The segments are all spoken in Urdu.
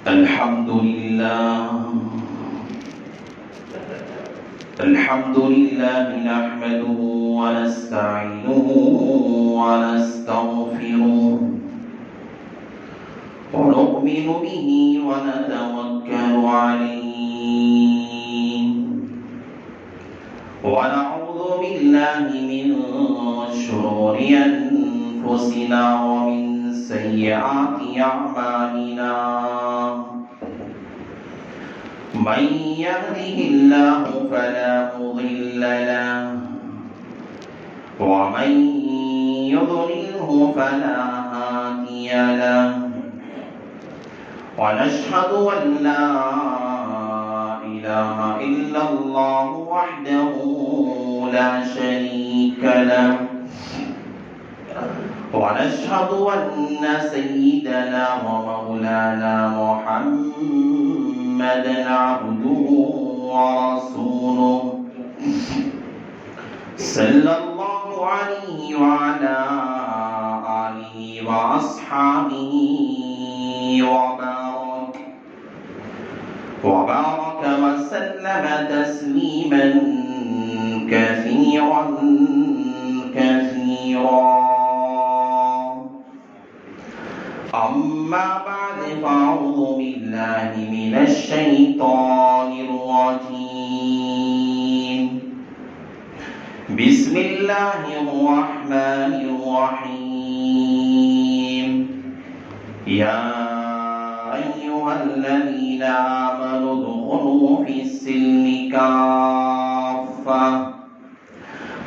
الحمد لله نحمده ونستعينه ونستغفره ونؤمن به ونتوكل عليه ونعوذ بالله من شرور أنفسنا ومن سيئات أعمالنا من يهده الله فلا مضل له ومن يضلله فلا هادي له ونشهد أن لا إله إلا الله وحده لا شريك له ونشهد أن سيدنا ومولانا محمدا عبده ورسوله صلى الله عليه وعلى آله وأصحابه وبارك وسلم تسليما كثيرا أما بعد فأعوذ بالله من الشيطان الرجيم بسم الله الرحمن الرحيم يا أيها الذين آمنوا ادخلوا في السلم كافة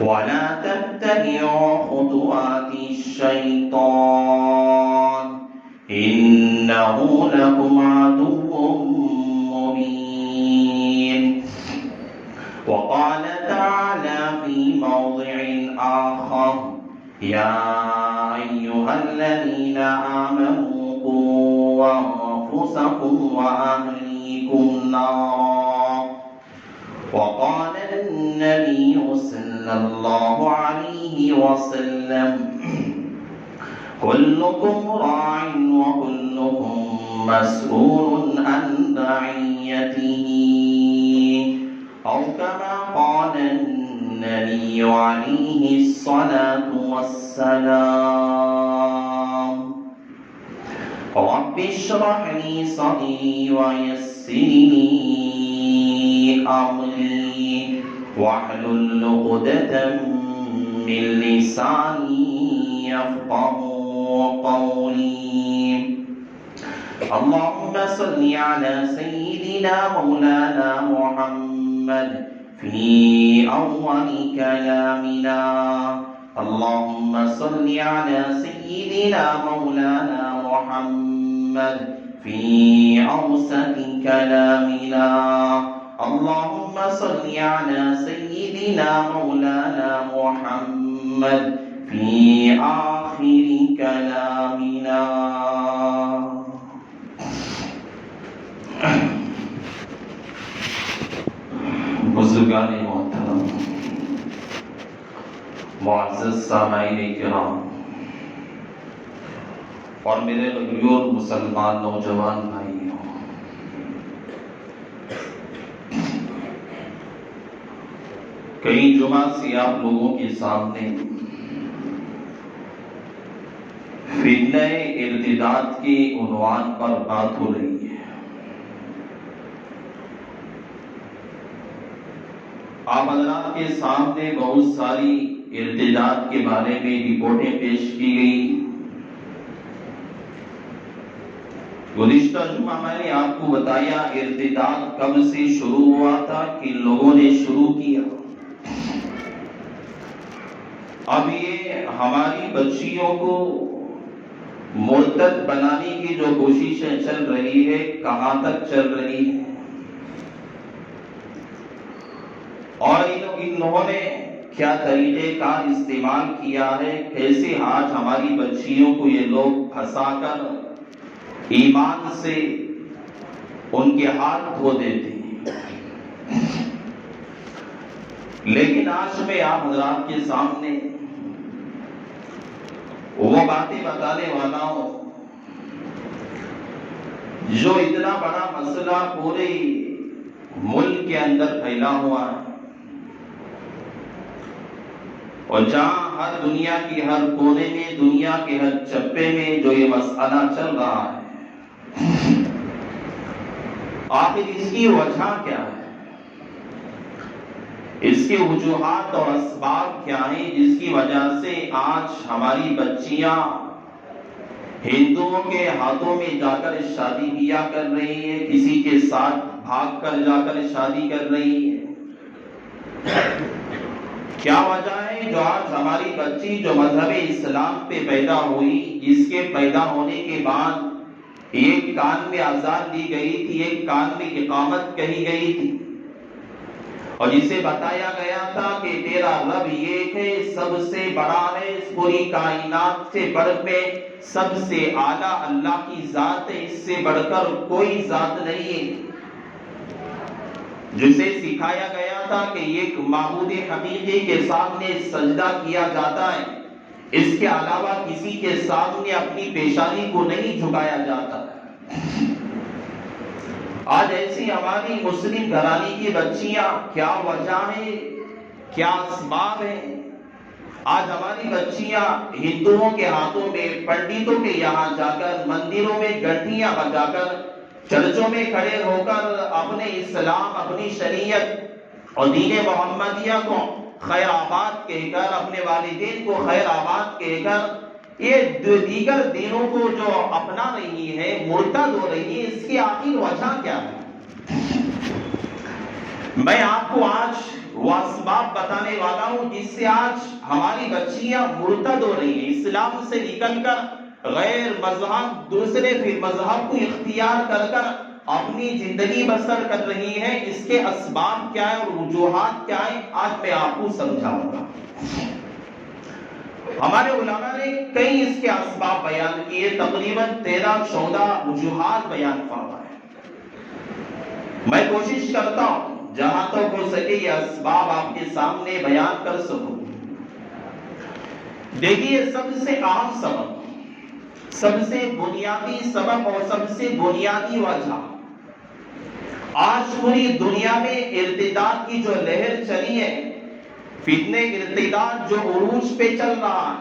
ولا تتبعوا خطوات الشيطان إنه لكم عدو مبين وقال تعالى في موضع آخر يا أيها الذين آمنوا قوا أنفسكم وأهليكم نارا وقال النبي صلى الله عليه وسلم كلكم راع وكلكم مسؤول عن رعيته أو كما قال النبي عليه الصلاة والسلام رب اشرح لي صدري ويسر لي أمري واحلل عقدة من لساني يفقه قولي اللهم صل على سيدنا مولانا محمد في أول كلامنا اللهم صل على سيدنا مولانا محمد في أوسط كلامنا اللهم صل على سيدنا مولانا محمد في آخر كلامنا بزرگان محترم معزز سامعین کرام اور میرے غیور مسلمان نوجوان بھائیوں، کئی جمعہ سے آپ لوگوں کے سامنے فتنہ ارتداد کے عنوان پر بات ہو رہی ہے۔ آپ حضرات کے سامنے بہت ساری ارتداد کے بارے میں رپورٹیں پیش کی گئی۔ گزشتہ جمعہ میں نے آپ کو بتایا ارتداد کب سے شروع ہوا تھا، کن لوگوں نے شروع کیا۔ اب یہ ہماری بچیوں کو مرتد بنانے کی جو کوششیں چل رہی ہے، کہاں تک چل رہی ہے، اور انہوں نے کیا طریقہ کار استعمال کیا ہے، کیسے آج ہماری بچیوں کو یہ لوگ پھنسا کر ایمان سے ان کے ہاتھ دھو دیتے ہیں۔ لیکن آج میں آپ حضرات کے سامنے وہ باتیں بتانے والا ہوں جو اتنا بڑا مسئلہ پورے ملک کے اندر پھیلا ہوا ہے اور جہاں ہر دنیا کی ہر کونے میں، دنیا کے ہر چپے میں جو یہ مسئلہ چل رہا ہے، آخر اس کی وجہ کیا ہے؟ اس کی وجوہات اور اسباب کیا ہیں جس کی وجہ سے آج ہماری بچیاں ہندوؤں کے ہاتھوں میں جا کر شادی کیا کر رہی ہیں، کسی کے ساتھ بھاگ کر جا کر شادی کر رہی ہیں؟ کیا وجہ ہے جو آج ہماری بچی جو مذہب اسلام پہ پیدا ہوئی، جس کے پیدا ہونے کے بعد ایک کان میں اذان دی گئی تھی، ایک کان میں اقامت کہی گئی تھی، اور جسے بتایا گیا تھا کہ تیرا رب ایک ہے، سب سے بڑا ہے، اس پوری کائنات سے بڑھ کے سب سے اعلیٰ اللہ کی ذات ہے، اس سے بڑھ کر کوئی ذات نہیں ہے، جسے سکھایا گیا تھا کہ ایک معبود حقیقی کے سامنے سجدہ کیا جاتا ہے، اس کے علاوہ کسی کے سامنے اپنی پیشانی کو نہیں جھکایا جاتا۔ آج ایسی ہماری مسلم گھرانے کی بچیاں، کیا وجہ ہے، کیا اسباب ہیں؟ آج ہماری بچیاں ہندوؤں کے ہاتھوں میں، پنڈتوں کے یہاں جا کر، مندروں میں گھنٹیاں بجا کر، چرچوں میں کھڑے ہو کر اپنے اسلام، اپنی شریعت اور دین محمدیہ کو خیر آباد کہہ کر، اپنے والدین کو خیر آباد کہہ کر یہ دیگر دینوں کو جو اپنا رہی ہے، مرتد ہو رہی ہے، اس کی آخر وجہ کیا ہے؟ میں آپ کو آج وہ اسباب بتانے والا ہوں جس سے آج ہماری بچیاں مرتد ہو رہی ہیں، اسلام سے نکل کر غیر مذہب، دوسرے پھر مذہب کو اختیار کر کر اپنی زندگی بسر کر رہی ہیں۔ اس کے اسباب کیا ہے اور وجوہات کیا ہے، آج میں آپ کو سمجھاؤں گا۔ ہمارے علماء نے کئی اس کے اسباب بیان کیے، تقریباً 13-14 وجوہات بیان فرمائے۔ میں کوشش کرتا ہوں جہاں تک ہو سکے یہ اسباب آپ کے سامنے بیان کر سکوں۔ دیکھیے، سب سے اہم سبب، سب سے بنیادی سبب اور سب سے بنیادی وجہ، آج پوری دنیا میں ارتداد کی جو لہر چلی ہے، فتنہ ارتداد جو عروج پہ چل رہا ہے،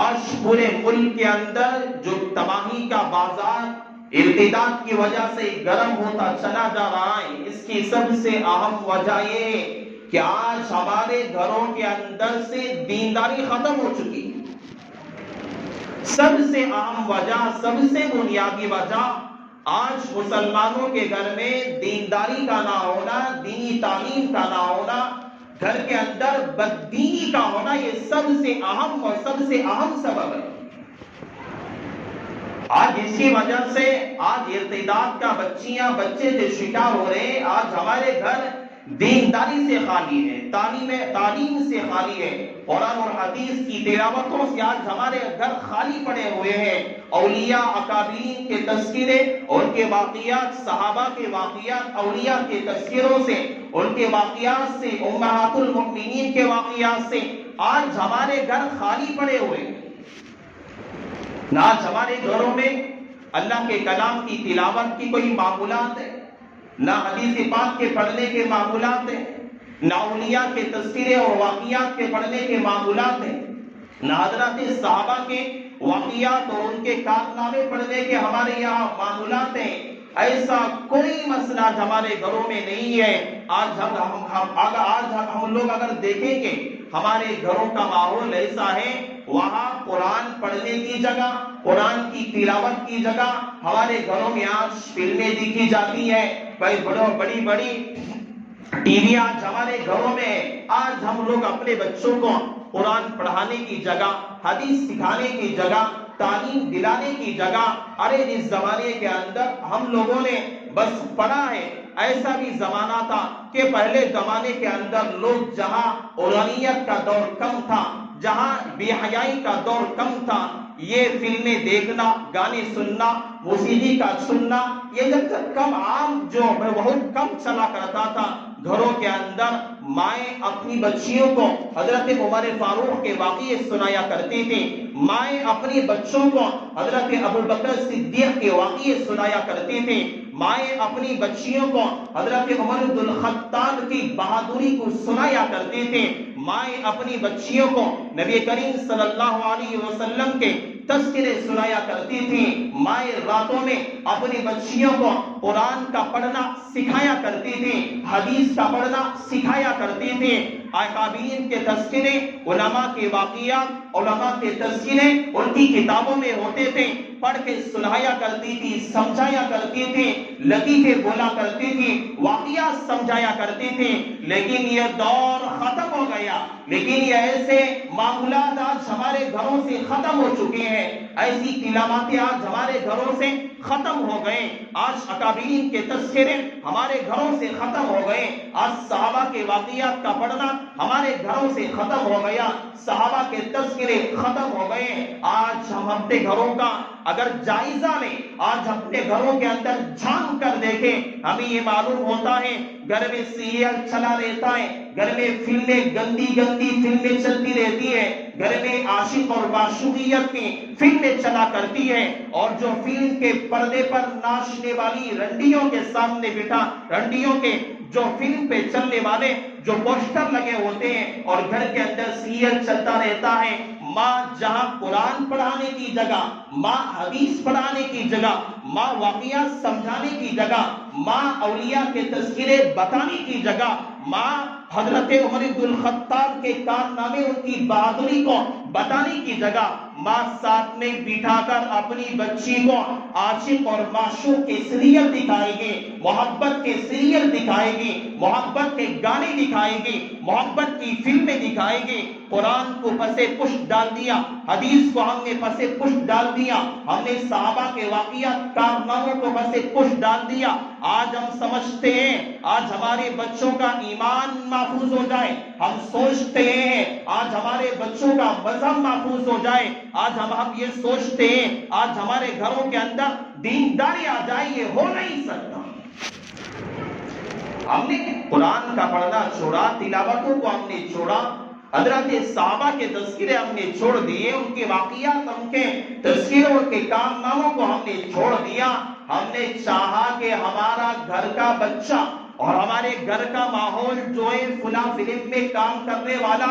آج پورے ملک کے اندر جو تباہی کا بازار ارتداد کی وجہ سے گرم ہوتا چلا جا رہا ہے، اس کی سب سے اہم وجہ یہ ہے کہ آج ہمارے گھروں کے اندر سے دینداری ختم ہو چکی ہے۔ سب سے اہم وجہ، سب سے بنیادی وجہ، آج مسلمانوں کے گھر میں دینداری کا نہ ہونا، دینی تعلیم کا نہ ہونا، گھر کے اندر بددینی کا ہونا، یہ سب سے اہم اور سب سے اہم سبب ہے۔ آج اس کی وجہ سے آج ارتداد کا بچے جو شکار ہو رہے ہیں، آج ہمارے گھر دینداری سے خالی ہے، تعلیم سے خالی ہے، قرآن اور حدیث کی تلاوتوں سے آج ہمارے گھر خالی پڑے ہوئے ہیں۔ اولیاء اکابرین کے تذکرے، ان کے واقعات، صحابہ کے واقعات، اولیاء کے تذکروں سے، ان کے واقعات سے، امہات المؤمنین کے واقعات سے آج ہمارے گھر خالی پڑے ہوئے ہیں۔ نہ آج ہمارے گھروں میں اللہ کے کلام کی تلاوت کی کوئی معمولات ہے، نہ حدیث پاک کے پڑھنے کے معمولات ہیں، نہ اولیاء کے تذکرے اور واقعات کے پڑھنے کے معمولات ہیں، نہ حضرات صحابہ کے واقعات اور ان کے کارنامے پڑھنے کے ہمارے یہاں معمولات ہیں۔ ایسا کوئی مسئلہ ہمارے گھروں میں نہیں ہے۔ آج ہم لوگ اگر دیکھیں گے ہمارے گھروں کا ماحول ایسا ہے، وہاں قرآن پڑھنے کی جگہ، قرآن کی تلاوت کی جگہ ہمارے گھروں میں آج فلمیں دیکھی جاتی ہیں، بڑی بڑی ٹی وی آج ہمارے گھروں میں ہے۔ آج ہم لوگ اپنے بچوں کو قرآن پڑھانے کی جگہ، حدیث سکھانے کی جگہ، تعلیم دلانے کی جگہ، ارے اس زمانے کے اندر ہم لوگوں نے بس پڑھا ہے۔ ایسا بھی زمانہ تھا کہ پہلے زمانے کے اندر لوگ جہاں عرانیت کا دور کم تھا، جہاں بے حیائی کا دور کم تھا، یہ فلمیں دیکھنا، گانے سننا، موسیقی کا سننا، یہ جب کم عام جو بہت کم چلا کرتا تھا، گھروں کے اندر مائیں اپنی بچیوں کو حضرت عمر فاروق کے واقعے سنایا کرتی تھی، مائیں اپنی بچوں کو حضرت ابوبکر صدیق کے واقعے سنایا کرتی تھی، مائیں اپنی بچیوں کو حضرت عمر بن الخطاب کی بہادری کو سنایا کرتی تھی، مائیں اپنی بچیوں کو نبی کریم صلی اللہ علیہ وسلم کے تذکرے سنایا کرتی تھی، مائیں راتوں میں اپنی بچیوں کو قرآن کا پڑھنا سکھایا کرتی تھی، حدیث کا پڑھنا سکھایا کرتی تھی، اکابرین کے تذکرے، علماء کے واقعات، علماء کے تذکرے ان کی کتابوں میں ہوتے تھے، پڑھ کے سنایا کرتی تھی، سمجھایا کرتی تھی، لطیفے بولا کرتی تھی، واقعات سمجھایا کرتی تھی۔ لیکن یہ دور ختم ہو گیا، لیکن یہ ایسے معمولات آج ہمارے گھروں سے ختم ہو چکے ہیں، ایسی تلاوتیں آج ہمارے گھروں سے ختم ہو گئے، آج اکابرین کے تذکرے ہمارے گھروں سے ختم ہو گئے، آج صحابہ کے واقعات کا پڑھنا ہمارے گھروں سے ختم ہو گیا، صحابہ کے تذکرے ختم ہو گئے۔ آج ہم اپنے گھروں کا اگر جائزہ لیں، آج اپنے گھروں کے اندر جھانک کر دیکھیں، ہمیں یہ معلوم ہوتا ہے گھر میں سیریل چلا رہتا ہے، گھر میں فلمیں، گندی گندی فلمیں چلتی رہتی ہے، گھر میں عاشق اور معشوقیت کی فلمیں چلا کرتی ہے، اور جو فلم کے پردے پر ناچنے والی رنڈیوں کے سامنے بٹھا، رنڈیوں کے جو فلم پہ چلنے والے جو پوسٹر لگے ہوتے ہیں اور گھر کے اندر سیریل چلتا رہتا ہے، ماں جہاں قرآن پڑھانے کی جگہ، ماں حدیث پڑھانے کی جگہ، ماں واقعات سمجھانے کی جگہ، ماں اولیاء کے تذکرے بتانے کی جگہ، ماں حضرت عمر بن الخطاب کے کارنامے، ان کی بہادری کو بتانے کی جگہ، ماں ساتھ میں بٹھا کر اپنی بچی کو عاشق اور معشوق کے سیریل دکھائے گی، محبت کے سیریل دکھائے گی، محبت کے گانے دکھائے گی، محبت کی فلمیں دکھائے گی۔ قرآن کو پسے پشت ڈال دیا، حدیث کو ہم نے پسے پشت ڈال دیا، ہم نے صحابہ کے واقعات، کارناموں کو پسے پشت ڈال دیا۔ آج ہم سمجھتے ہیں آج ہمارے بچوں کا ایمان محفوظ ہو جائے، ہم سوچتے ہیں آج ہمارے بچوں کا مذہب محفوظ ہو جائے، آج ہم یہ سوچتے ہیں آج ہمارے گھروں کے اندر دینداری آ جائے، یہ ہو نہیں سکتا۔ ہم نے قرآن کا پڑھنا چھوڑا، تلاوتوں کو ہم نے چھوڑا، حضرت صحابہ کے تذکرے ہم نے چھوڑ دیے، ان کے واقعات، ان کے تذکروں کے کارناموں کو ہم نے چھوڑ دیا۔ ہم نے چاہا کہ ہمارا گھر کا بچہ اور ہمارے گھر کا ماحول جو ہے فلاں فلم میں کام کرنے والا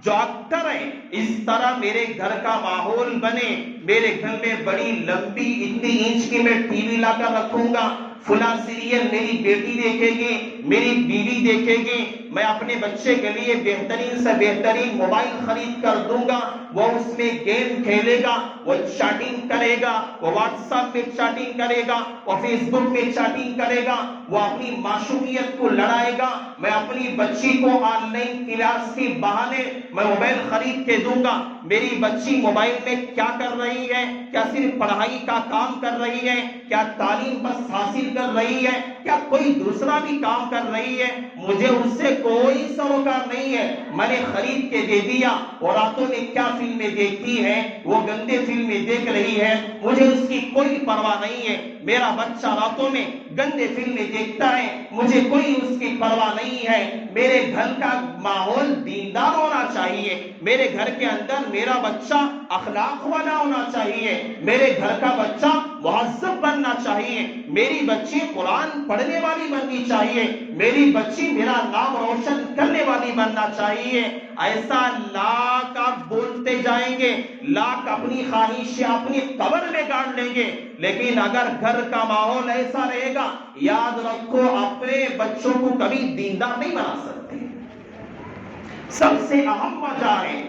جو ایکٹر ہے، اس طرح میرے گھر کا ماحول بنے، میرے گھر میں بڑی لمبی اتنی انچ کی میں ٹی وی لا کر رکھوں گا، فلاں سیریل میری بیٹی دیکھے گی، میری بیوی دیکھے گی، میں اپنے بچے کے لیے بہترین سے بہترین موبائل خرید کر دوں گا، وہ اس میں گیم کھیلے گا، وہ چیٹنگ کرے گا، وہ واٹس ایپ پہ چیٹنگ کرے گا، وہ فیس بک پہ چیٹنگ کرے گا، وہ اپنی معشوقیت کو لڑائے گا۔ میں اپنی بچی کو آن لائن کلاس کے بہانے میں موبائل خرید کے دوں گا۔ میری بچی موبائل میں کیا کر رہی ہے؟ کیا صرف پڑھائی کا کام کر رہی ہے؟ کیا تعلیم بس حاصل کر رہی ہے؟ کیا کوئی دوسرا بھی کام کر رہی ہے؟ مجھے اس سے کوئی سروکار نہیں ہے، میں نے خرید کے دے دیا، اور راتوں میں کیا فلمیں دیکھتی ہے، وہ گندے فلمیں دیکھ رہی ہے، مجھے اس کی کوئی پرواہ نہیں ہے۔ میرا بچہ راتوں میں گندے فلمیں دیکھتا ہے، مجھے کوئی اس کی پرواہ نہیں ہے۔ میرے گھر کا ماحول دیندار ہونا چاہیے، میرے گھر کے اندر میرا بچہ اخلاق والا ہونا چاہیے، میرے گھر کا بچہ مہذب بننا چاہیے، میری بچی قرآن پڑھنے والی بننی چاہیے، میری بچی میرا نام روشن کرنے والی بننا چاہیے۔ ایسا لاکھ آپ بولتے جائیں گے، لاکھ اپنی خواہشیں اپنی قبر میں گاڑ لیں گے، لیکن اگر گھر کا ماحول ایسا رہے گا، یاد رکھو اپنے بچوں کو کبھی دیندار نہیں بنا سکتے۔ سب سے اہم وجہ ہے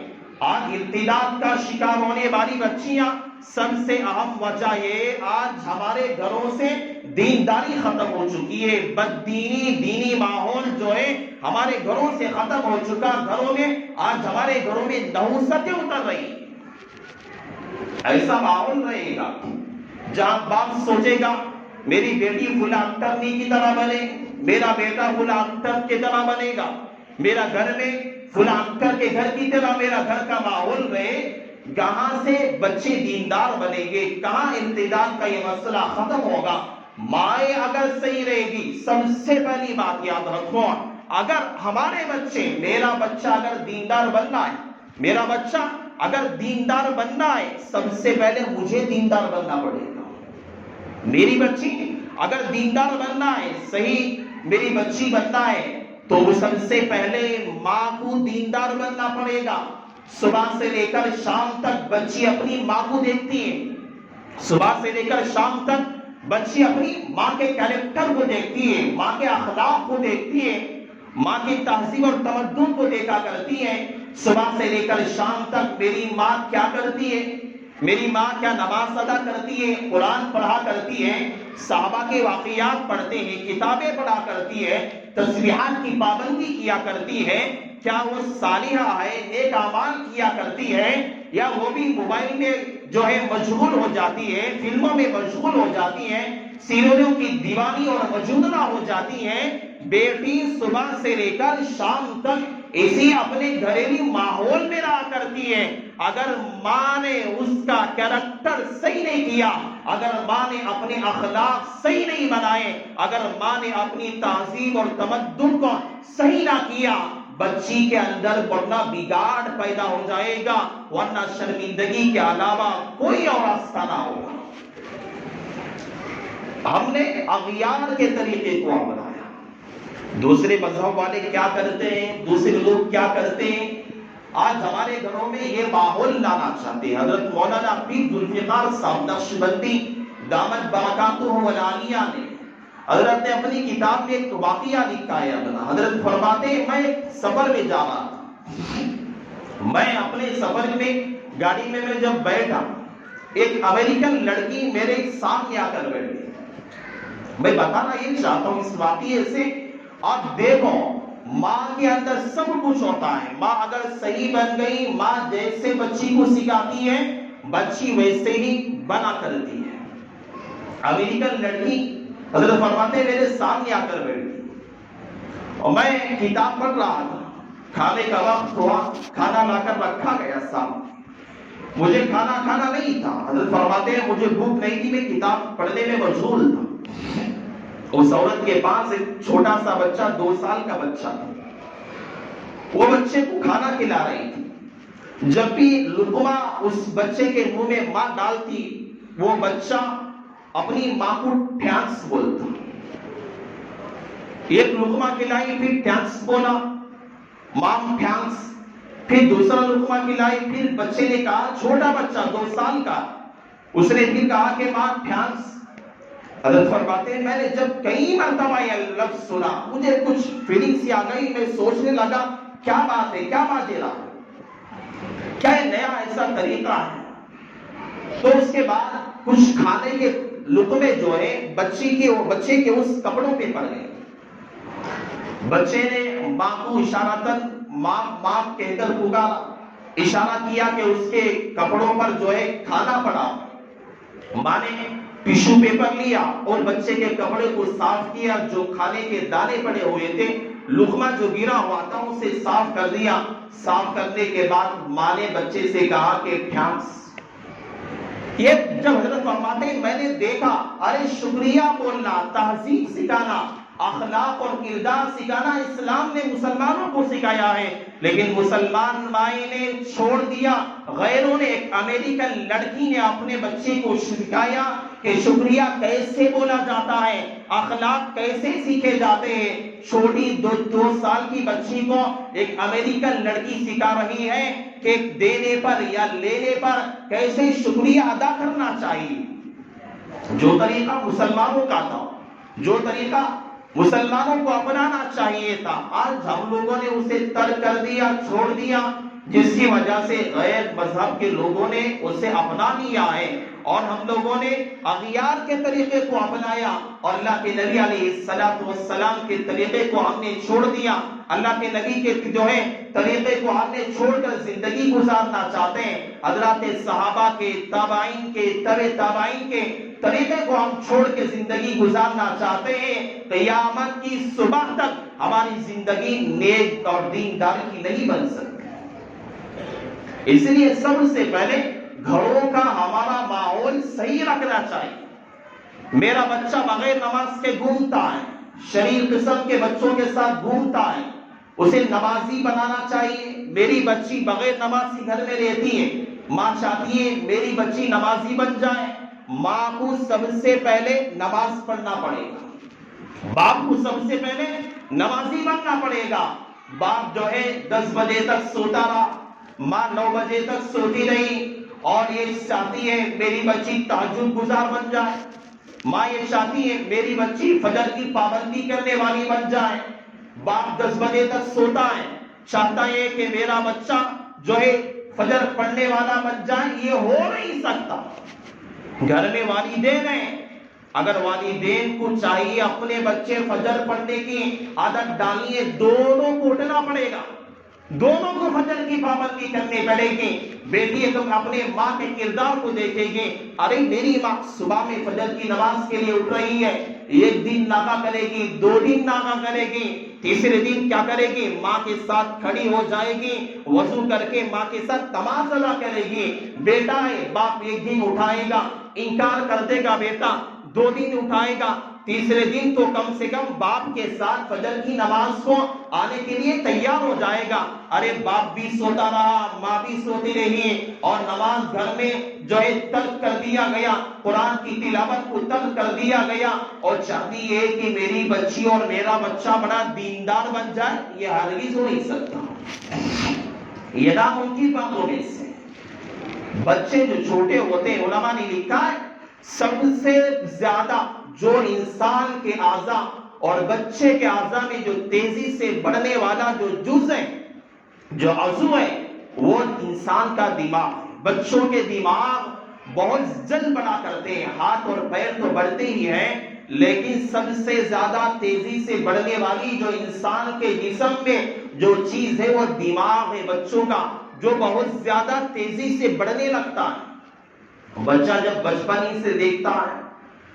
آج ارتداد کا شکار ہونے والی بچیاں، سب سے اہم وجہ یہ آج ہمارے گھروں سے دینداری ختم ہو چکی ہے، بددینی دینی ماحول جو ہے ہمارے گھروں سے ختم ہو چکا، گھروں میں آج ہمارے گھروں میں نحوستیں اتر رہی۔ ایسا ماحول رہے گا جہاں باپ سوچے گا میری بیٹی فلاں اختر کی طرح بنے، میرا بیٹا فلاں اختر کی طرح بنے گا، میرا گھر میں فلاں اختر کے گھر کی طرح میرا گھر کا ماحول رہے، کہاں سے بچے دیندار بنیں گے، کہاں ارتداد کا یہ مسئلہ ختم ہوگا؟ مائیں اگر صحیح رہے گی، سب سے پہلی بات یاد رکھو، اگر ہمارے بچے، میرا بچہ اگر دیندار بننا ہے، میرا بچہ اگر دیندار بننا ہے، سب سے پہلے مجھے دیندار بننا پڑے گا. میری بچی اگر دیندار بننا ہے، صحیح میری بچی بننا ہے، تو وہ سب سے پہلے ماں کو دیندار بننا پڑے گا. صبح سے لے کر شام تک بچی اپنی ماں کو دیکھتی ہے، صبح سے لے کر شام تک بچی اپنی ماں کے کیریکٹر کو دیکھتی ہے، ماں کے اخلاق کو دیکھتی ہے، ماں کی تہذیب اور تمدن کو دیکھا کرتی ہے. صبح سے لے کر شام تک میری ماں کیا کرتی ہے، میری ماں کیا نماز ادا کرتی ہے، قرآن پڑھا کرتی ہے، صحابہ کے واقعات پڑھتے ہیں، کتابیں پڑھا کرتی ہے، تسبیحات کی پابندی کیا کرتی ہے. کیا وہ صالحہ ہے، نیک اعمال کیا کرتی ہے، یا وہ بھی موبائل میں جو ہے مشغول ہو جاتی ہے، فلموں میں مشغول ہو جاتی ہے، سیریلوں کی دیوانی اور مجنونہ ہو جاتی ہے. بیٹی صبح سے لے کر شام تک اسی اپنے گھریلو ماحول میں رہا کرتی ہے. اگر ماں نے اس کا کیریکٹر صحیح نہیں کیا، اگر ماں نے اپنے اخلاق صحیح نہیں بنائے، اگر ماں نے اپنی تہذیب اور تمدن کو صحیح نہ کیا، بچی کے اندر ورنہ بگاڑ پیدا ہو جائے گا، ورنہ شرمندگی کے علاوہ کوئی اور راستہ نہ ہوگا. ہم نے اغیار کے طریقے کو اپنایا. دوسرے مذہب والے کیا کرتے ہیں، دوسرے لوگ کیا کرتے ہیں، آج ہمارے گھروں میں یہ ماحول لانا چاہتے ہیں. حضرت مولانا پیر ذوالفقار صاحب نقشبندی دامت برکاتہ العالیہ نے، حضرت نے اپنی کتاب میں ایک واقعہ لکھا ہے اپنا. حضرت فرماتے ہیں میں ایک سفر میں جا رہا تھا، میں اپنے سفر میں گاڑی میں جب بیٹھا، ایک امریکن لڑکی میرے سامنے آ کر بیٹھ گئی. میں بتانا یہ چاہتا ہوں اس واقعے سے، آپ دیکھو ماں کے اندر سب کچھ ہوتا ہے. ماں اگر صحیح بن گئی، ماں جیسے بچی کو سکھاتی ہے، بچی ویسے ہی بنا کرتی ہے. امریکن لڑکی حضرت فرماتے میرے سامنے آ کر بیٹھ گئی اور میں کتاب پڑھ رہا تھا. کھانے کا وقت ہوا، کھانا لا کر رکھا گیا سامنے. مجھے کھانا کھانا نہیں تھا. حضرت فرماتے ہیں مجھے بھوک نہیں تھی، میں کتاب پڑھنے میں مشغول تھا. اس عورت کے پاس ایک چھوٹا سا بچہ، 2 سال کا بچہ تھا. وہ بچے کو کھانا کھلا رہی تھی. جب بھی لقمہ اس بچے کے منہ میں ماں ڈالتی، وہ بچہ اپنی ماں کو ٹھانس بولتا. ایک لقمہ کھلائی، پھر ٹھانس بولا، ماں ٹھانس. پھر دوسرا لقمہ کھلائی، پھر بچے نے کہا، چھوٹا بچہ 2 سال کا، اس نے پھر کہا کہ ماں ٹھانس. حضرت فرماتے ہیں میں نے جب کئی مرتبہ یہ لفظ سنا، مجھے کچھ فیلنگ سی آ گئی. میں سوچنے لگا کیا بات ہے، کیا ماجرا، کیا نیا ایسا طریقہ ہے. تو اس کے بعد کچھ کھانے کے لقمے جو ہے بچے کے اس کپڑوں پہ پڑ گئے. بچے نے ماں کو اشارتاً ماں کہہ کر پکارا، اشارہ کیا کہ اس کے کپڑوں پر جو ہے کھانا پڑا. ماں نے ٹیشو پیپر لیا اور بچے کے کپڑے کو صاف کیا، جو کھانے کے دانے پڑے ہوئے تھے، لقمہ جو گرا ہوا تھا اسے صاف کر دیا. صاف کرنے کے بعد ماں نے بچے سے کہا کہ ٹھانس. یہ جب حضرت فرماتے ہیں میں نے دیکھا، ارے شکریہ بولنا، تہذیب سکھانا، اخلاق اور کردار سکھانا اسلام نے مسلمانوں کو سکھایا ہے. لیکن مسلمان مائیں نے چھوڑ دیا، غیروں نے، ایک امریکن لڑکی نے اپنے بچے کو سکھایا کہ شکریہ کیسے بولا جاتا ہے، اخلاق کیسے سیکھے جاتے ہیں. چھوٹی 2 سال کی بچی کو ایک امریکن لڑکی سکھا رہی ہے کہ دینے پر یا لینے پر کیسے شکریہ ادا کرنا چاہیے. جو طریقہ مسلمانوں کا تھا، جو طریقہ مسلمانوں کو اپنانا چاہیے تھا، آج ہم لوگوں نے اسے ترک کر دیا، چھوڑ دیا، جس کی وجہ سے غیر مذہب کے لوگوں نے اسے اپنا لیا ہے اور ہم لوگوں نے اغیار کے طریقے کو اپنایا اور اللہ کے نبی علیہ السلام کے طریقے کو ہم نے چھوڑ دیا. اللہ کے نبی کے جو ہے طریقے کو ہم نے چھوڑ کر زندگی گزارنا چاہتے ہیں. حضرات صحابہ کے، تابعین کے، تابعین کے طریقے کو ہم چھوڑ کے زندگی گزارنا چاہتے ہیں. قیامت کی صبح تک ہماری زندگی نیک اور دیندار کی نہیں بن سکتی. اس لیے سب سے پہلے گھروں کا ہمارا ماحول صحیح رکھنا چاہیے. میرا بچہ بغیر نماز کے گھومتا ہے، شریر قسم کے بچوں کے ساتھ گھومتا ہے، اسے نمازی بنانا چاہیے۔ میری بچی بغیر نماز کے گھر میں رہتی ہے، ماں چاہتی ہے میری بچی نمازی بن جائے، ماں کو سب سے پہلے نماز پڑھنا پڑے گا، باپ کو سب سے پہلے نمازی بننا پڑے گا۔ باپ جو ہے 10 بجے تک سوتا رہا، ماں 9 بجے تک سوتی رہی، اور یہ چاہتی ہے میری بچی تہجد گزار بن جائے، ماں یہ چاہتی ہے میری بچی فجر کی پابندی کرنے والی بن جائے۔ باپ 10 بجے تک سوتا ہے، چاہتا ہے کہ میرا بچہ جو ہے فجر پڑھنے والا بن جائے، یہ ہو نہیں سکتا۔ گھر میں والدین ہیں، اگر والدین کو چاہیے اپنے بچے فجر پڑھنے کی عادت ڈالیے، دونوں کو اٹھنا پڑے گا، دونوں کو فجر کی پابندی کرنی پڑے گی۔ بیٹی تم اپنے ماں کے کردار کو دیکھے گی، ارے میری ماں صبح میں فجر کی نماز کے لیے اٹھ رہی ہے، ایک دن ناغہ کرے گی، 2 دن ناغہ کرے گی، تیسرے دن کیا کرے گی؟ ماں کے ساتھ کھڑی ہو جائے گی، وضو کر کے ماں کے ساتھ نماز ادا کرے گی۔ بیٹا ہے، باپ ایک دن اٹھائے گا، انکار کر دے گا بیٹا، 2 دن اٹھائے گا، تیسرے دن تو کم سے کم باپ کے ساتھ فجر کی نماز کو آنے کے لیے تیار ہو جائے گا۔ ارے باپ بھی سوتا رہا، ماں بھی سوتی رہی، اور نماز گھر میں جو ہے ترک کر دیا گیا، قرآن کی تلاوت کو ترک کر دیا گیا، اور چاہتی ہے کہ میری بچی اور میرا بچہ بڑا دیندار بن جائے، یہ ہرگز ہو نہیں سکتا، یہ ناممکن باتوں میں سے۔ بچے جو چھوٹے ہوتے ہیں، علماء نے لکھا ہے سب سے زیادہ جو انسان کے اعضاء اور بچے کے اعضاء میں جو تیزی سے بڑھنے والا جو جز ہے، جو عضو ہے، وہ انسان کا دماغ ہے۔ بچوں کے دماغ بہت جلد بڑا کرتے ہیں، ہاتھ اور پیر تو بڑھتے ہی ہیں، لیکن سب سے زیادہ تیزی سے بڑھنے والی جو انسان کے جسم میں جو چیز ہے وہ دماغ ہے بچوں کا، جو بہت زیادہ تیزی سے بڑھنے لگتا ہے۔ بچہ جب بچپن ہی سے دیکھتا ہے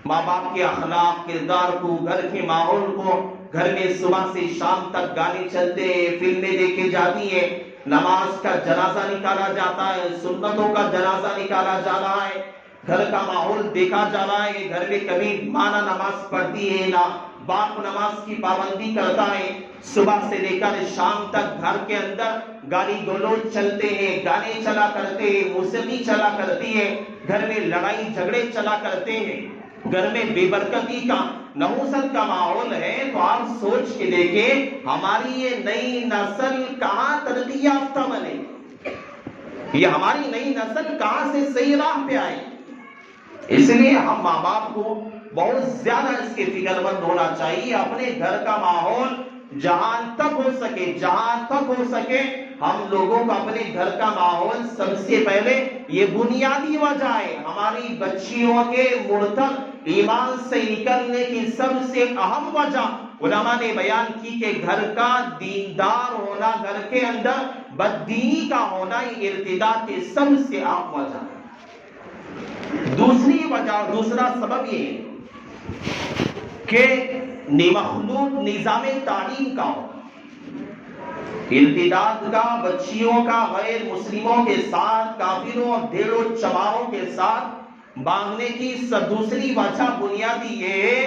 ماں باپ کے اخلاق، کردار کو، گھر کے ماحول کو، گھر میں صبح سے شام تک گانے چلتے ہیں، فلمیں دیکھی جاتی ہیں، نماز کا جنازہ نکالا جاتا ہے، سنتوں کا جنازہ نکالا جا رہا ہے، گھر کا ماحول دیکھا جا رہا ہے کہ گھر میں کبھی ماں نہ نماز پڑھتی ہے، نہ باپ نماز کی پابندی کرتا ہے، صبح سے لے کر شام تک گھر کے اندر گالی گلوچ چلتے ہیں، گانے چلا کرتے ہیں، موسیقی چلا کرتی ہے، گھر میں لڑائی جھگڑے چلا کرتے ہیں، گھر میں بے برکتی کا، نحوست کا ماحول ہے، تو آپ سوچ کے دیکھیں ہماری یہ نئی نسل کہاں ترقی یافتہ بنے، یہ ہماری نئی نسل کہاں سے صحیح راہ پہ آئے۔ اس لیے ہم ماں باپ کو بہت زیادہ اس کے فکر مند ہونا چاہیے، اپنے گھر کا ماحول جہاں تک ہو سکے ہم لوگوں کو اپنے گھر کا ماحول سب سے پہلے، یہ بنیادی وجہ ہے ہماری بچیوں کے مرتد ایمان سے نکلنے کی سب سے اہم وجہ علماء نے بیان کی کہ گھر کا دیندار ہونا، گھر کے اندر بددینی کا ہونا، یہ ارتداد کی سب سے اہم وجہ ہے۔ دوسری وجہ، دوسرا سبب یہ ہے کہ مخلوط نظام تعلیم کا ہونا، ارتداد کا، بچیوں کا غیر مسلموں کے ساتھ، کافروں اور بھیڑوں چماروں کے ساتھ باندھنے کی دوسری وجہ بنیادی یہ ہے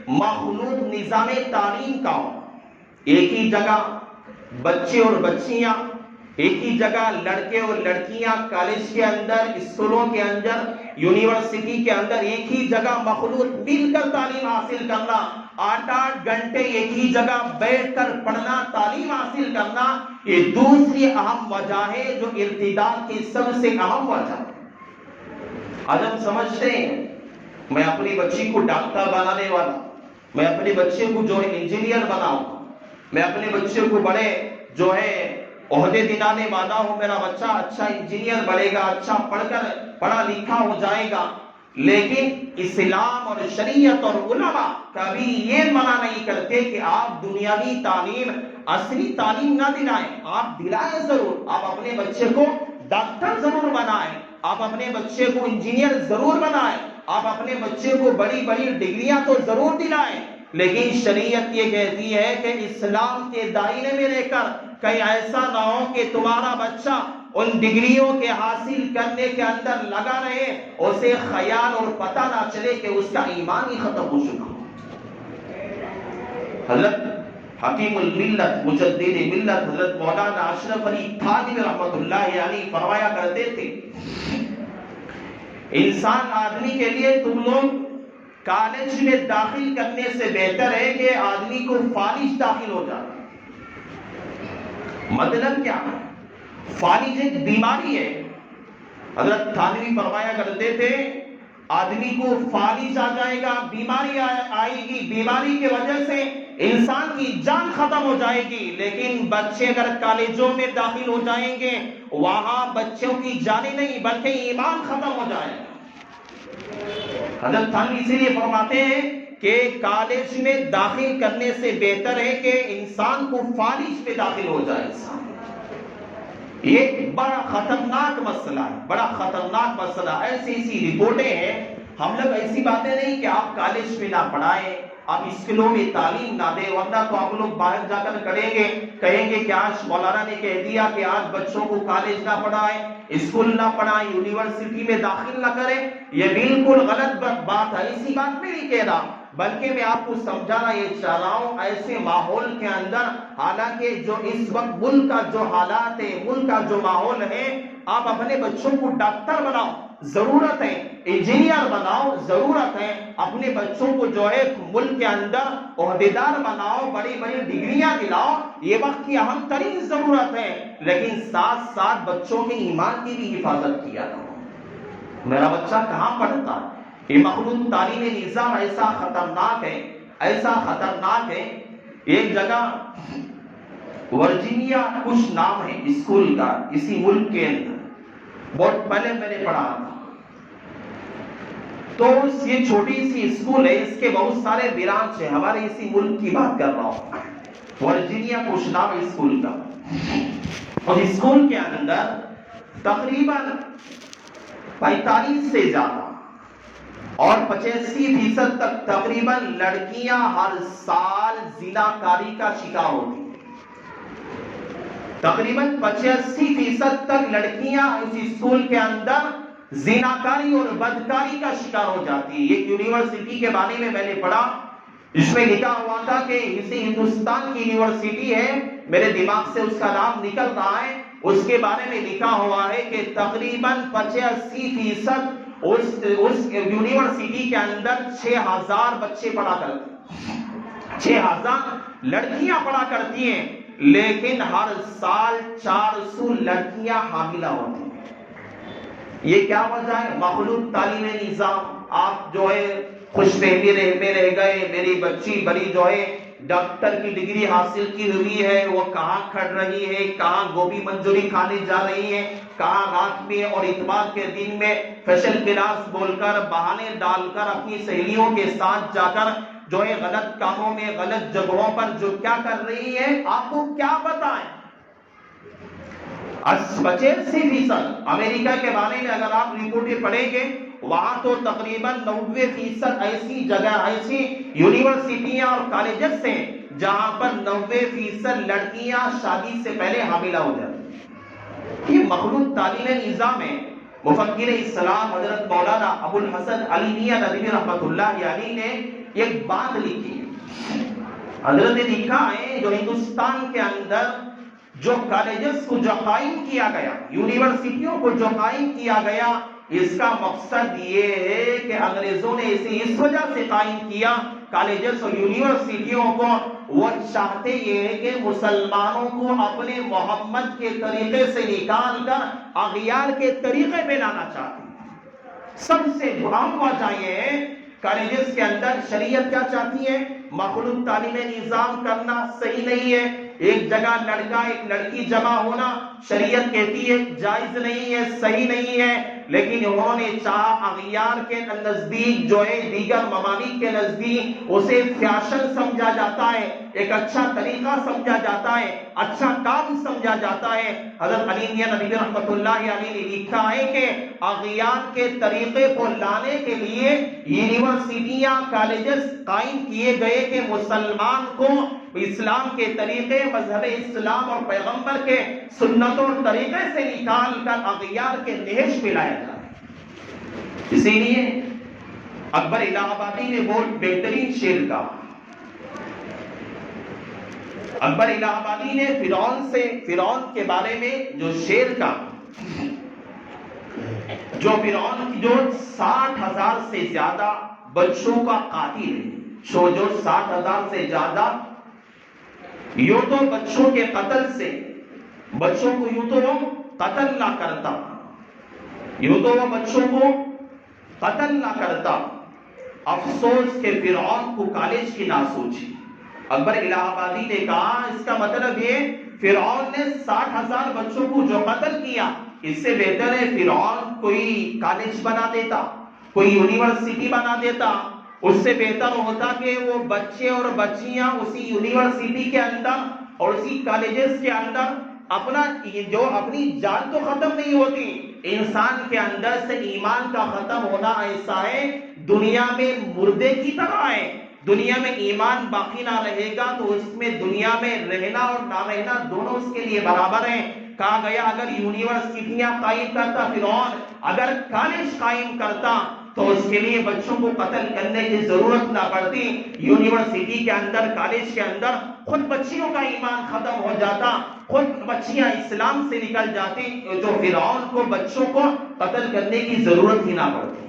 مخلوط نظام تعلیم کا ہونا۔ ایک ہی جگہ بچے اور بچیاں، ایک ہی جگہ لڑکے اور لڑکیاں، کالج کے اندر، اسکولوں کے اندر، یونیورسٹی کے اندر ایک ہی جگہ مخلوط مل کر تعلیم حاصل کرنا، 8 گھنٹے ایک ہی جگہ بیٹھ کر پڑھنا، تعلیم حاصل کرنا، یہ دوسری اہم وجہ ہے جو ارتداد کی سب سے اہم وجہ ہے۔ آج ہم سمجھتے ہیں میں اپنی بچی کو ڈاکٹر بنانے والا، میں اپنے بچے کو جو ہے انجینئر بناؤں، میں اپنے بچے کو بڑے جو ہے عہدے دلانے والا ہوں، میرا بچہ اچھا انجینئر بنے گا، اچھا پڑھا لکھا ہو جائے گا، لیکن اسلام اور شریعت اور علماء کبھی یہ منع نہیں کرتے کہ آپ دنیاوی تعلیم، اصلی تعلیم نہ دلائیں، آپ دلائیں ضرور، آپ اپنے بچے کو ڈاکٹر ضرور بنائیں، آپ اپنے بچے کو انجینئر ضرور بنائیں، آپ اپنے بچے کو بڑی بڑی ڈگریاں تو ضرور دلائیں، لیکن شریعت یہ کہتی ہے کہ اسلام کے دائرے میں رہ کر کہیں ایسا نہ ہو کہ تمہارا بچہ ان ڈگریوں کے حاصل کرنے کے اندر لگا رہے، اسے خیال اور پتہ نہ چلے کہ اس کا ایمان ہی ختم ہو چکا۔ حضرت حکیم الملت مجدد ملت حضرت مولانا اشرف علی تھانوی رحمۃ اللہ علیہ فرمایا کرتے تھے، انسان آدمی کے لیے تم لوگ کالج میں داخل کرنے سے بہتر ہے کہ آدمی کو فالج داخل ہو جائے۔ مطلب کیا ہے؟ فالج ایک بیماری ہے۔ حضرت تھانوی فرمایا کرتے تھے آدمی کو فالج آ جائے گا، بیماری آئے گی، بیماری کی وجہ سے انسان کی جان ختم ہو جائے گی، لیکن بچے اگر کالجوں میں داخل ہو جائیں گے وہاں بچوں کی جانیں نہیں بلکہ ایمان ختم ہو جائے گا۔ حضرت تھانوی اسی لیے فرماتے ہیں کہ کالج میں داخل کرنے سے بہتر ہے کہ انسان کو فالج میں داخل ہو جائے۔ یہ بڑا خطرناک مسئلہ ہے، بڑا خطرناک مسئلہ۔ ایسی رپورٹیں ہیں، ہم لوگ ایسی باتیں نہیں کہ آپ کالج میں نہ پڑھائیں، آپ اسکولوں میں تعلیم نہ دیں، ورنہ تو آپ لوگ باہر جا کر کہیں گے کہ آج مولانا نے کہہ دیا کہ آج بچوں کو کالج نہ پڑھائیں، اسکول نہ پڑھائیں، یونیورسٹی میں داخل نہ کریں۔ یہ بالکل غلط بات ہے، ایسی بات میں نہیں کہہ رہا، بلکہ میں آپ کو سمجھانا یہ چاہ رہا ہوں ایسے ماحول کے اندر، حالانکہ جو اس وقت ملک کا جو حالات ہے، ملک کا جو ماحول ہے، آپ اپنے بچوں کو ڈاکٹر بناؤ، ضرورت ہے، انجینئر بناؤ، ضرورت ہے، اپنے بچوں کو جو ہے ملک کے اندر عہدیدار بناؤ، بڑی بڑی ڈگریاں دلاؤ، یہ وقت کی اہم ترین ضرورت ہے، لیکن ساتھ ساتھ بچوں کے ایمان کی بھی حفاظت کیا کرو۔ میرا بچہ کہاں پڑھتا ہے؟ یہ مخلوط تعلیمی نظام ایسا خطرناک ہے، ایسا خطرناک ہے۔ ایک جگہ ورجینیا کچھ نام ہے اسکول کا، اسی ملک کے اندر بہت پہلے میں نے پڑھا تھا، تو یہ چھوٹی سی اسکول ہے، اس کے بہت سارے برانچ ہیں، ہمارے اسی ملک کی بات کر رہا ہوں، ورجینیا کچھ نام اسکول کا، اور اسکول کے اندر تقریباً 45 سے زیادہ اور 85% تک تقریباً لڑکیاں ہر سال زناکاری کا شکار ہوتی ہیں۔ تقریباً 85% تک لڑکیاں اس اسکول کے اندر زناکاری اور بدکاری کا شکار ہو جاتی ہے۔ ایک یونیورسٹی کے بارے میں نے پڑھا، اس میں لکھا ہوا تھا کہ اسی ہندوستان کی یونیورسٹی ہے، میرے دماغ سے اس کا نام نکل رہا ہے، اس کے بارے میں لکھا ہوا ہے کہ تقریباً 85% اس یونیورسٹی کے اندر 6000 بچے پڑھا کرتے ہیں، 6000 لڑکیاں پڑھا کرتی ہیں، لیکن ہر سال 400 لڑکیاں حاملہ ہوتی ہیں۔ یہ کیا وجہ ہے؟ مخلوط تعلیمی نظام۔ آپ جو ہے خوش فہمی میں رہ گئے، میری بچی بڑی جو ہے ڈاکٹر کی ڈگری حاصل کی ہوئی ہے، وہ کہاں کھڑ رہی ہے، کہاں گوبھی منچوری کھانے جا رہی ہے، کہاں رات میں اور اتوار کے دن میں فیشن کلاس بول کر بہانے ڈال کر اپنی سہیلیوں کے ساتھ جا کر جو ہے غلط کاموں میں، غلط جگہوں پر جو کیا کر رہی ہے، آپ کو کیا بتائیں۔ 85% امریکہ کے بارے میں اگر آپ رپورٹیں پڑھیں گے، وہاں تو تقریباً 90% ایسی جگہ، ایسی یونیورسٹیاں اور کالجز ہیں جہاں پر 90% لڑکیاں شادی سے پہلے حاملہ ہو جاتی ہیں۔ یہ مخلوط تعلیمی نظام ہے۔ مفکر اسلام حضرت مولانا ابو الحسن علی میاں ندوی رحمۃ اللہ علیہ نے ایک بات لکھی ہے، حضرت نے لکھا ہے جو ہندوستان کے اندر جو کالجز کو جو قائم کیا گیا، یونیورسٹیوں کو جو قائم کیا گیا، اس کا مقصد یہ ہے کہ انگریزوں نے اسے اس وجہ سے قائم کیا کالجز اور یونیورسٹیوں کو، وہ چاہتے یہ ہے کہ مسلمانوں کو اپنے محمد کے طریقے سے نکال کر اغیار کے طریقے پہ لانا چاہتے ہیں۔ سب سے اہم وجہ یہ ہے کالجز کے اندر شریعت کیا چاہتی ہے؟ مخلوط تعلیمی نظام کرنا صحیح نہیں ہے۔ ایک جگہ لڑکا ایک لڑکی جمع ہونا شریعت کہتی ہے جائز نہیں ہے، صحیح نہیں ہے، لیکن انہوں نے چاہا اغیار کے نزدیک جو ہے، دیگر ممالک کے نزدیک اسے فیشن سمجھا جاتا ہے، ایک اچھا طریقہ سمجھا جاتا ہے، اچھا کام سمجھا جاتا ہے۔ حضرت علی میاں ندوی رحمۃ اللہ علیہ نے لکھا ہے کہ اغیار کے طریقے کو لانے کے لیے یونیورسٹیاں، کالجز قائم کیے گئے کہ مسلمان کو اسلام کے طریقے، مذہب اسلام اور پیغمبر کے سنتوں اور طریقے سے نکال کر اغیار کے نہج پہ لایا جائے۔ اسی لیے اکبر الہ آبادی نے بہت بہترین شعر کہا، اکبر الہ آبادی نے فرعون کے بارے میں جو شعر کا جو فرعون کی جو 60,000 سے زیادہ بچوں کا قاتل ہے، جو 60,000 سے زیادہ، یوں تو بچوں کے قتل سے، بچوں کو یوں تو وہ قتل نہ کرتا، یوں تو وہ بچوں کو قتل نہ کرتا، افسوس کہ فرعون کو کالج کی نہ سوچی۔ اکبر الہ آبادی نے کہا اس کا مطلب یہ فرعون نے 60,000 بچوں کو جو قتل کیا، اس سے بہتر ہے فرعون کوئی کالج بنا دیتا، کوئی یونیورسٹی بنا دیتا، اس سے بہتر ہوتا کہ وہ بچے اور بچیاں اسی یونیورسٹی کے اندر اور اسی کالجز کے اندر اپنی جان تو ختم نہیں ہوتی، انسان کے اندر سے ایمان کا ختم ہونا ایسا ہے دنیا میں مردے کی طرح ہے، دنیا میں ایمان باقی نہ رہے گا تو اس میں دنیا میں رہنا اور نہ رہنا دونوں اس کے لیے برابر ہیں۔ کہا گیا اگر یونیورسٹیاں قائم کرتا فرعون، اگر کالج قائم کرتا تو اس کے لیے بچوں کو قتل کرنے کی ضرورت نہ پڑتی، یونیورسٹی کے اندر کالج کے اندر خود بچیوں کا ایمان ختم ہو جاتا، خود بچیاں اسلام سے نکل جاتی، جو فرعون کو بچوں کو قتل کرنے کی ضرورت ہی نہ پڑتی۔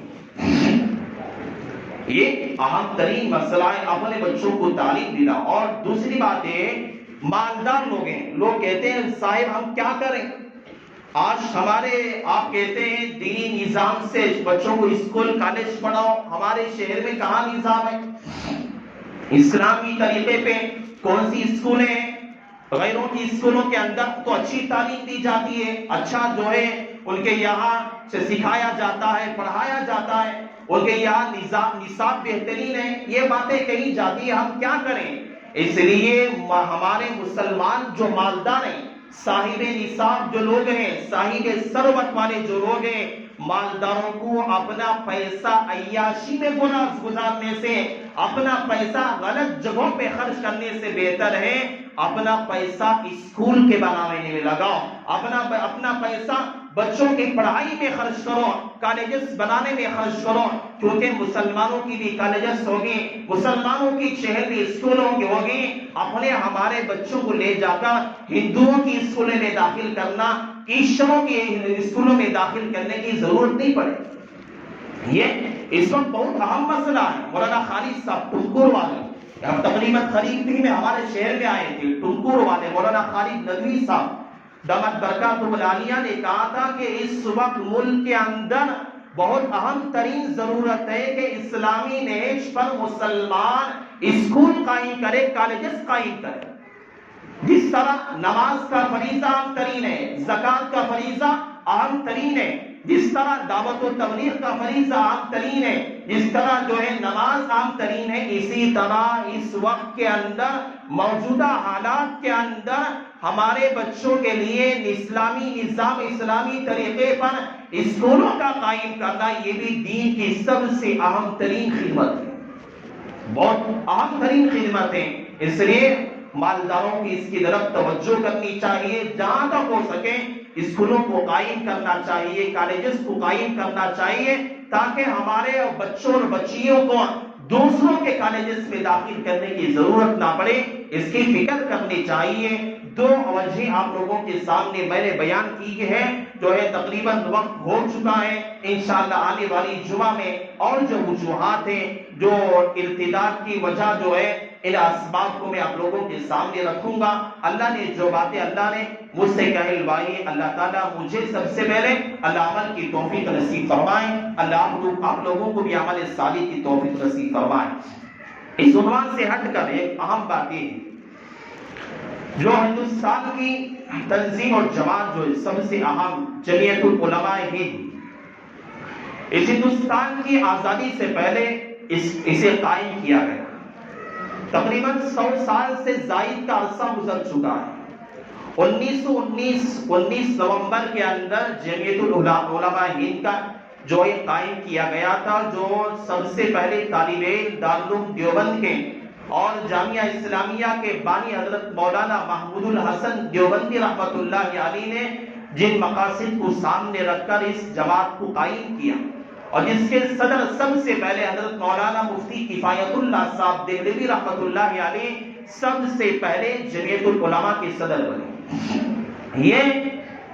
یہ اہم ترین مسئلہ ہے، اپنے بچوں کو تعلیم دینا۔ اور دوسری بات یہ مالدار لوگ ہیں، لوگ کہتے ہیں صاحب ہم کیا کریں، آج آپ کہتے ہیں دینی نظام سے بچوں کو اسکول کالج پڑھاؤ، ہمارے شہر میں کہاں نظام ہے؟ اسلامی طریقے پہ کون سی اسکولیں ہیں؟ غیروں کی اسکولوں کے اندر تو اچھی تعلیم دی جاتی ہے، اچھا جو ہے ان کے یہاں سے سکھایا جاتا ہے، پڑھایا جاتا ہے، ان کے یہاں نصاب بہترین ہے، یہ باتیں کہی جاتی ہے، ہم کیا کریں؟ اس لیے ہمارے مسلمان جو مالدار ہیں، صاحب نصاب جو لوگ ہیں، صاحب ثروت والے جو لوگ ہیں، مالداروں کو اپنا پیسہ عیاشی میں گزارنے سے، اپنا پیسہ غلط جگہوں پہ خرچ کرنے سے بہتر ہے اپنا پیسہ اسکول کے بنانے میں لگاؤ، اپنا پیسہ بچوں کی پڑھائی میں خرچ کرو، کالجز بنانے میں خرچ کرو، کیونکہ مسلمانوں کی بھی کالجز ہوگی، مسلمانوں کی شہر بھی اسکولوں کی ہوگی، ہمارے بچوں کو لے جا کر ہندوؤں کی اسکولوں میں داخل کرنا، عیسائیوں کی اسکولوں میں داخل کرنے کی ضرورت نہیں پڑے۔ یہ اس وقت بہت اہم مسئلہ ہے۔ مولانا خالد صاحب ٹمکور والے، ہم تقریباً قریب ہی میں ہمارے شہر میں آئے تھے، ٹمکور والے مولانا خالد ندوی صاحب دامت برکاتہ العالیہ نے کہا تھا کہ اس وقت ملک کے اندر بہت اہم ترین ضرورت ہے کہ اسلامی نہج پر مسلمان اسکول قائم کرے، کالجز قائم کرے۔ جس طرح نماز کا فریضہ اہم ترین ہے، زکوٰۃ کا فریضہ اہم ترین ہے، جس طرح دعوت و تبلیغ کا فریضہ اہم ترین ہے، جس طرح جو ہے نماز اہم ترین ہے، اسی طرح اس وقت کے اندر موجودہ حالات کے اندر ہمارے بچوں کے لیے اسلامی نظام، اسلامی طریقے پر اسکولوں کا قائم کرنا، یہ بھی دین کی سب سے اہم ترین خدمت ہے، بہت اہم ترین خدمت ہے۔ اس لیے مالداروں کی اس کی طرف توجہ کرنی چاہیے، جہاں تک ہو سکے اسکولوں کو قائم کرنا چاہیے، کالجز کو قائم کرنا چاہیے، تاکہ ہمارے بچوں اور بچیوں کو دوسروں کے کالجز میں داخل کرنے کی ضرورت نہ پڑے، اس کی فکر کرنی چاہیے۔ دو وجہ آپ لوگوں کے سامنے میں نے بیان کی ہے، جو ہے تقریباً وقت ہو چکا ہے، انشاءاللہ آنے والی جمعہ میں اور جو وجوہات ہیں، جو ارتداد کی وجہ جو ہے، ان اسباب کو میں آپ لوگوں کے سامنے رکھوں گا۔ اللہ نے جو باتیں اللہ نے مجھ سے کہلوائی، اللہ تعالیٰ مجھے سب سے پہلے اللہ عمل کی توفیق نصیب فرمائے، اللہ آپ لوگوں کو بھی عمل صالح کی توفیق نصیب فرمائے۔ اس عنوان سے ہٹ کر ایک اہم بات یہ ہے، جو ہندوستان کی تنظیم اور جماعت جو سب سے اہم جمعیت العلماء ہند، اس ہندوستان کی آزادی سے پہلے اسے قائم کیا گیا، تقریباً 100 سال سے زائد کا عرصہ گزر چکا ہے۔ 1919 نومبر کے اندر جمعیت العلماء ہند کا جو قائم کیا گیا تھا، جو سب سے پہلے طالب علم دارالعلوم دیوبند کے اور جامعہ اسلامیہ کے بانی حضرت مولانا محمود الحسن دیوبندی رحمۃ اللہ علیہ نے جن مقاصد کو سامنے رکھ کر اس جماعت کو قائم کیا، اور جس کے صدر سب سے پہلے حضرت مولانا مفتی کفایت اللہ صاحب دہلوی رحمۃ اللہ علیہ سب سے پہلے جمعیت العلماء کے صدر بنے۔ یہ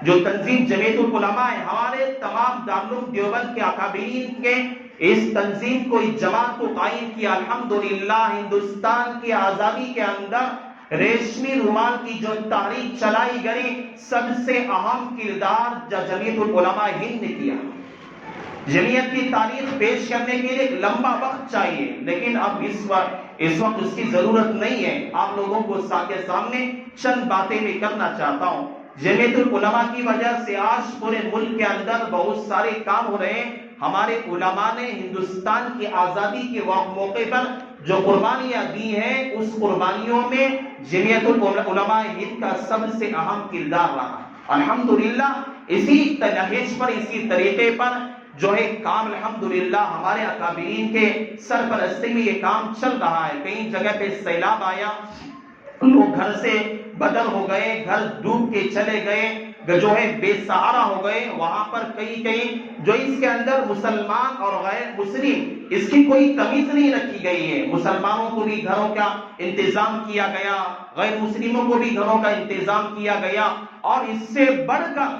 جو تنظیم جمعیت العلماء ہے، ہمارے تمام دارالعلوم دیوبند کے اکابرین کے اس تنظیم کو، اس جماعت کو قائم کیا۔ الحمدللہ ہندوستان کی آزادی کے اندر ریشمی رومال کی جو تحریک چلائی گئی، سب سے اہم کردار جمعیت العلماء ہند نے کیا۔ جمعیت کی تاریخ پیش کرنے کے لیے ایک لمبا وقت چاہیے، لیکن اب اس وقت اس کی ضرورت نہیں ہے۔ آپ لوگوں کو کے سامنے چند باتیں میں کرنا چاہتا ہوں۔ جمعیت العلماء کی وجہ سے آج پورے ملک کے اندر بہت سارے کام ہو رہے ہیں۔ ہمارے علماء نے ہندوستان کی آزادی کے موقع پر جو قربانیاں دی ہیں، اس قربانیوں میں جمعیت العلماء ہند کا سب سے اہم کردار رہا۔ الحمدللہ اسی نہج پر، اسی طریقے پر جو ہے کام الحمدللہ ہمارے اکابرین کے سرپرستی میں یہ کام چل رہا ہے۔ کئی جگہ پہ سیلاب آیا، لوگ گھر سے بدر ہو گئے، گھر ڈوب کے چلے گئے، جو ہے بے سہارا ہو گئے۔ وہاں پر کئی جو اس کے اندر مسلمان اور غیر مسلم، اس کی کوئی تمیز نہیں رکھی گئی ہے۔ مسلمانوں کو بھی گھروں کا انتظام کیا گیا، غیر مسلموں کو بھی گھروں کا انتظام کیا گیا، اور اس سے بڑھ کر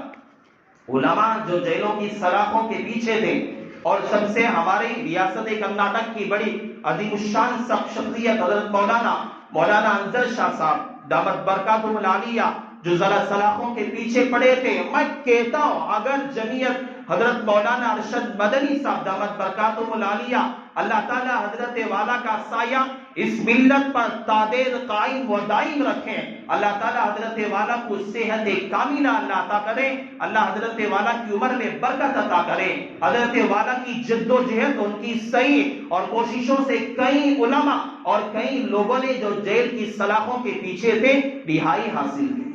علماء جو جیلوں کی سلاخوں کے پیچھے تھے، اور سب سے ہماری ریاست کرناٹک کی بڑی عظیم الشان شخصیت حضرت مولانا انظر شاہ صاحب دامت برکاتہم العالیہ، جو ذرا سلاخوں کے پیچھے پڑے تھے۔ میں کہتا ہوں اگر جمعیت حضرت مولانا ارشد مدنی صاحب دامت برکاتہم العالیہ، اللہ تعالیٰ حضرت والا کا سایہ اس ملت پر تادیر قائم و دائم رکھیں، اللہ تعالیٰ حضرت والا کو صحت کاملہ اللہ عطا کرے، اللہ حضرت والا کی عمر میں برکت عطا کرے، حضرت والا کی جد و جہد، ان کی صحیح اور کوششوں سے کئی علماء اور کئی لوگوں نے جو جیل کی سلاخوں کے پیچھے تھے رہائی حاصل کی۔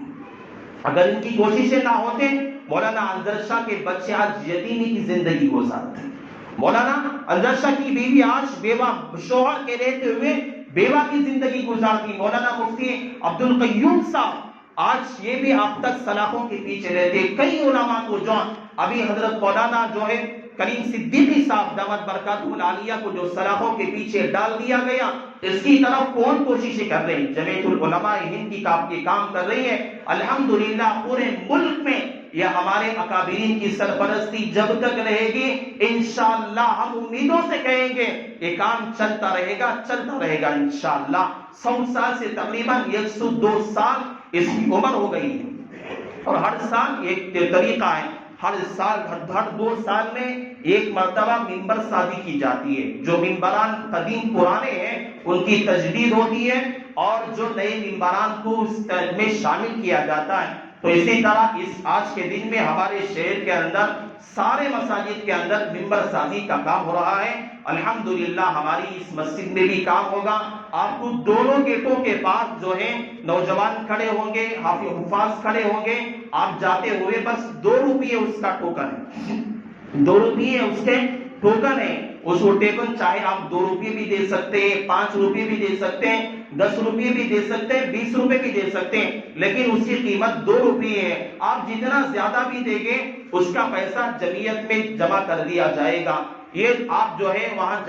اگر ان کی کوششیں نہ ہوتے، مولانا انظر شاہ کے بچے آج یتیمی کی زندگی گزارتے، مولانا انظر شاہ کی بیوی آج بیوہ، شوہر کے رہتے ہوئے بیوہ کی زندگی گزارتی، مولانا مفتی عبد القیوم صاحب آج یہ بھی اب تک سلاخوں کے پیچھے رہتے۔ کئی علماء کو جو ابھی حضرت مولانا جو ہے کریم صدیقی صاحب دامت برکاتہم العالیہ کو جو سلاخوں کے پیچھے ڈال دیا گیا، اس کی طرف کون کوششیں کر رہے ہیں؟ جمعیت العلماء ہند کی یہ کام کر رہی ہے۔ الحمدللہ پورے ملک میں یہ ہمارے اکابرین کی سرپرستی جب تک رہے گی، انشاءاللہ ہم امیدوں سے کہیں گے یہ کام چلتا رہے گا انشاءاللہ۔ 100 سال سے تقریباً 102 سال اس کی عمر ہو گئی ہے، اور ہر سال ایک طریقہ ہے، ہر 2 سال میں ایک مرتبہ ممبر سازی کی جاتی ہے۔ جو ممبران قدیم پرانے ہیں ان کی تجدید ہوتی ہے، اور جو نئے ممبران کو اس میں شامل کیا جاتا ہے۔ تو اسی طرح اس آج کے دن میں ہمارے شہر کے اندر سارے مساجد کے اندر ممبر سازی کا کام ہو رہا ہے۔ الحمدللہ ہماری اس مسجد میں بھی کام ہوگا۔ آپ کو دونوں گیٹوں کے پاس جو ہے نوجوان کھڑے ہوں گے، حفاظ کھڑے ہوں گے، آپ جاتے ہوئے بس 2 روپیے اس کا ٹوکن ہے، 2 روپیے اس کے ٹوکن ہے۔ اس کو ٹوکن چاہے آپ 2 روپیے بھی دے سکتے ہیں، 5 روپیے بھی دے سکتے ہیں، 10 روپیے بھی دے سکتے ہیں، 20 روپے بھی دے سکتے ہیں، لیکن اس کی قیمت 2 روپیے ہے۔ آپ جتنا زیادہ بھی دیں گے اس کا پیسہ جمعیت میں جمع کر دیا جائے گا۔ یہ آپ جو ہے وہاں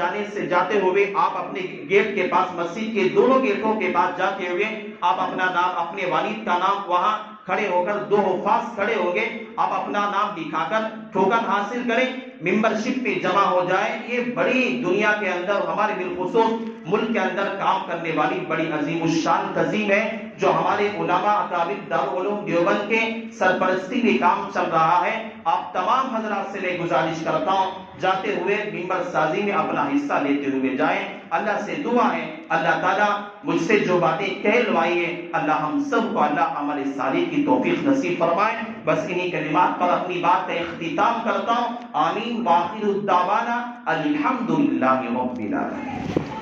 جاتے ہوئے آپ اپنے گیٹ کے پاس، مسجد کے دونوں گیٹوں کے پاس جاتے ہوئے آپ اپنا نام، اپنے والد کا نام وہاں کھڑے ہو کر 2 حفاظ کھڑے ہوں گے، آپ اپنا نام دکھا کر ٹوکن حاصل کریں، ممبرشپ میں جمع ہو جائے۔ یہ بڑی دنیا کے اندر ہمارے بالخصوص ملک کے اندر کام کرنے والی بڑی عظیم الشان تنظیم ہے، جو ہمارے علماء اکابر دارالعلوم دیوبند کے سرپرستی میں کام چل رہا ہے۔ آپ تمام حضرات سے میں گزارش کرتا ہوں جاتے ہوئے ممبر سازی میں اپنا حصہ لیتے ہوئے جائیں۔ اللہ سے دعا ہے اللہ تعالیٰ مجھ سے جو باتیں کہلوائی ہیں، اللہ ہم سب کو اللہ عمل صالح کی توفیق نصیب فرمائے۔ بس انہی کلمات پر اپنی بات کا اختتام کرتا ہوں۔ آمین وآخر الدعوانا الحمدللہ رب العالمین۔